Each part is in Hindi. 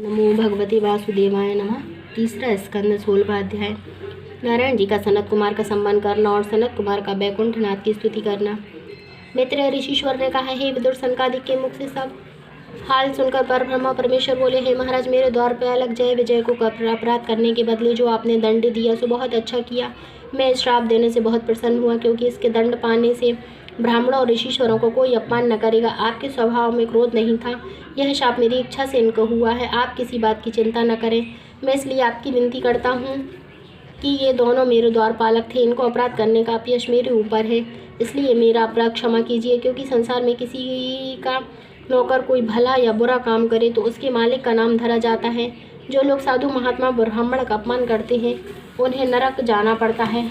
नमो भगवते वासुदेवाय नमः। तीसरा स्कंद 16वां अध्याय। नारायण जी का सनत कुमार का सम्मान करना और सनत कुमार का बैकुंठनाथ की स्तुति करना। मित्र ऋषिश्वर ने कहा, हे विदुर, सनकादिक के मुख से सब हाल सुनकर परब्रह्मा परमेश्वर बोले, हे महाराज, मेरे द्वार पर अलग जय विजय को अपराध करने के बदले जो आपने दंड दिया सो बहुत अच्छा किया। मैं इस श्राप देने से बहुत प्रसन्न हुआ, क्योंकि इसके दंड पाने से ब्राह्मणों और ऋषिश्वरों को कोई अपमान न करेगा। आपके स्वभाव में क्रोध नहीं था। यह शाप मेरी इच्छा से इनको हुआ है। आप किसी बात की चिंता न करें। मैं इसलिए आपकी विनती करता हूँ कि ये दोनों मेरे द्वारपालक थे। इनको अपराध करने का अपयश मेरे ऊपर है, इसलिए मेरा अपराध क्षमा कीजिए। क्योंकि संसार में किसी का नौकर कोई भला या बुरा काम करे तो उसके मालिक का नाम धरा जाता है। जो लोग साधु महात्मा ब्राह्मण का अपमान करते हैं उन्हें नरक जाना पड़ता है,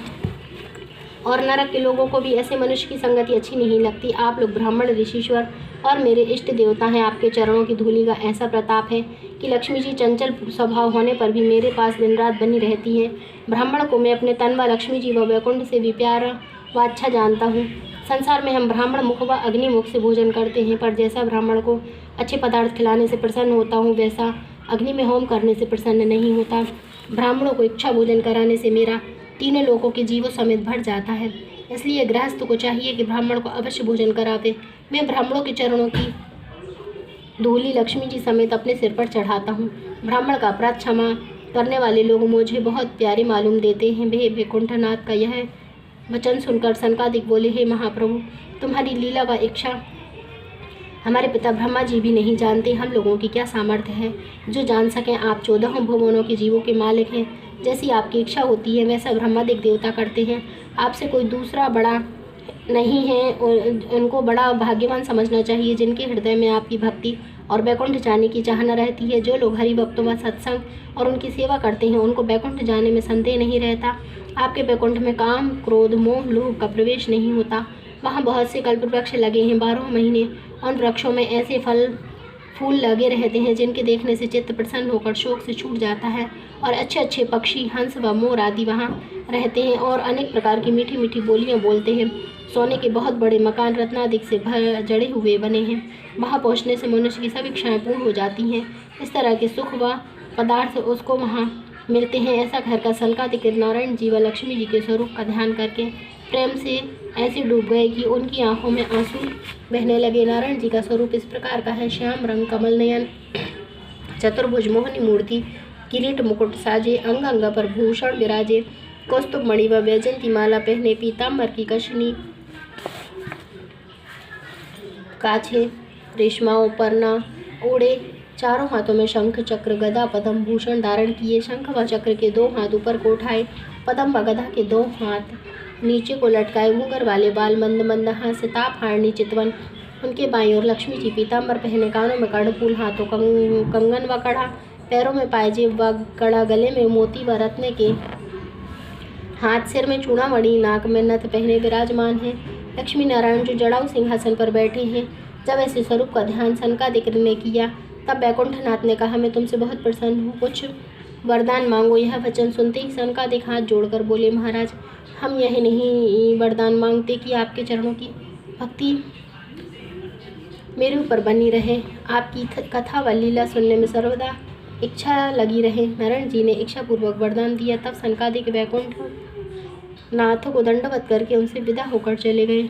और नरक के लोगों को भी ऐसे मनुष्य की संगति अच्छी नहीं लगती। आप लोग ब्राह्मण ऋषिश्वर और मेरे इष्ट देवता हैं। आपके चरणों की धूलि का ऐसा प्रताप है कि लक्ष्मी जी चंचल स्वभाव होने पर भी मेरे पास दिन रात बनी रहती हैं। ब्राह्मण को मैं अपने तन व लक्ष्मी जी व वैकुंठ से भी प्यारा व अच्छा जानता हूँ। संसार में हम ब्राह्मण मुख व अग्नि मुख से भोजन करते हैं, पर जैसा ब्राह्मण को अच्छे पदार्थ खिलाने से प्रसन्न होता हूँ, वैसा अग्नि में होम करने से प्रसन्न नहीं होता। ब्राह्मणों को इच्छा भोजन कराने से मेरा तीनों लोगों के जीवों समेत भर जाता है। इसलिए गृहस्थ को चाहिए कि ब्राह्मण को अवश्य भोजन करावे। मैं ब्राह्मणों के चरणों की धूलि लक्ष्मी जी समेत अपने सिर पर चढ़ाता हूँ। ब्राह्मण का अपराध क्षमा करने वाले लोग मुझे बहुत प्यारे मालूम देते हैं। वे वैकुंठनाथ का यह वचन सुनकर सनकादिक बोले, हे महाप्रभु, तुम्हारी लीला व इच्छा हमारे पिता ब्रह्मा जी भी नहीं जानते। हम लोगों की क्या सामर्थ्य है जो जान सकें। आप 14 भुवनों के जीवों के मालिक हैं। जैसी आपकी इच्छा होती है वैसा ब्रह्मादिक देवता करते हैं। आपसे कोई दूसरा बड़ा नहीं है। उनको बड़ा भाग्यवान समझना चाहिए जिनके हृदय में आपकी भक्ति और बैकुंठ जाने की चाहना रहती है। जो लोग हरि भक्तों व सत्संग और उनकी सेवा करते हैं उनको बैकुंठ जाने में संदेह नहीं रहता। आपके बैकुंठ में काम, क्रोध, मोह, लोभ का प्रवेश नहीं होता। वहाँ बहुत से कल्प वृक्ष लगे हैं। 12 महीने उन वृक्षों में ऐसे फूल लगे रहते हैं जिनके देखने से चित्त प्रसन्न होकर शोक से छूट जाता है, और अच्छे अच्छे पक्षी, हंस व मोर आदि वहाँ रहते हैं और अनेक प्रकार की मीठी मीठी बोलियाँ बोलते हैं। सोने के बहुत बड़े मकान रत्नादिक से जड़े हुए बने हैं। वहाँ पहुँचने से मनुष्य की सभी इच्छाएं पूर्ण हो जाती हैं। इस तरह के सुख व पदार्थ उसको वहाँ मिलते हैं। ऐसा घर का सनकादिक नारायण जी व लक्ष्मी जी के स्वरूप का ध्यान करके प्रेम से ऐसे डूब गए कि उनकी आंखों में आंसू बहने लगे। नारायण जी का स्वरूप इस प्रकार का है। श्याम रंग, कमल नयन, चतुर्भुज, मोहनी मूर्ति, किरीट मुकुट साजे, अंग अंग पर भूषण विराजे, कौस्तुभ मणि व वैजंती माला पहने, पीताम्बर की कशनी काछे, रेशमाओं परना ओढ़े, चारों हाथों में शंख चक्र गदा पद्म भूषण धारण किए, शंख व चक्र के 2 हाथ ऊपर को उठाए, पद्म व गदा के 2 हाथ नीचे को लटकाए, घूंघर वाले बाल, मंद मंद हाथ, सिताब हारनी चितवन। उनके बाईं ओर लक्ष्मी जी पीताम्बर पहने, कानों में कर्णफूल, हाथों कंगन व कड़ा, पैरों में पायजेब व कड़ा, गले में मोती व रत्न के हाथ, सिर में चूड़ामणि, नाक में नथ पहने विराजमान है। लक्ष्मी नारायण जो जड़ाऊ सिंहासन पर बैठे हैं। जब ऐसे स्वरूप का ध्यान सनकादिक ने किया तब बैकुंठनाथ ने कहा, मैं तुमसे बहुत प्रसन्न हूँ, कुछ वरदान मांगो। यह वचन सुनते ही सनकादिक हाथ जोड़कर बोले, महाराज, हम यह नहीं वरदान मांगते कि आपके चरणों की भक्ति मेरे ऊपर बनी रहे, आपकी कथा व लीला सुनने में सर्वदा इच्छा लगी रहे। नारायण जी ने इच्छापूर्वक वरदान दिया। तब सनकादिक वैकुंठ नाथ को दंडवत करके उनसे विदा होकर चले गए।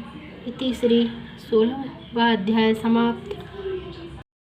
इति श्री 16वां अध्याय समाप्त।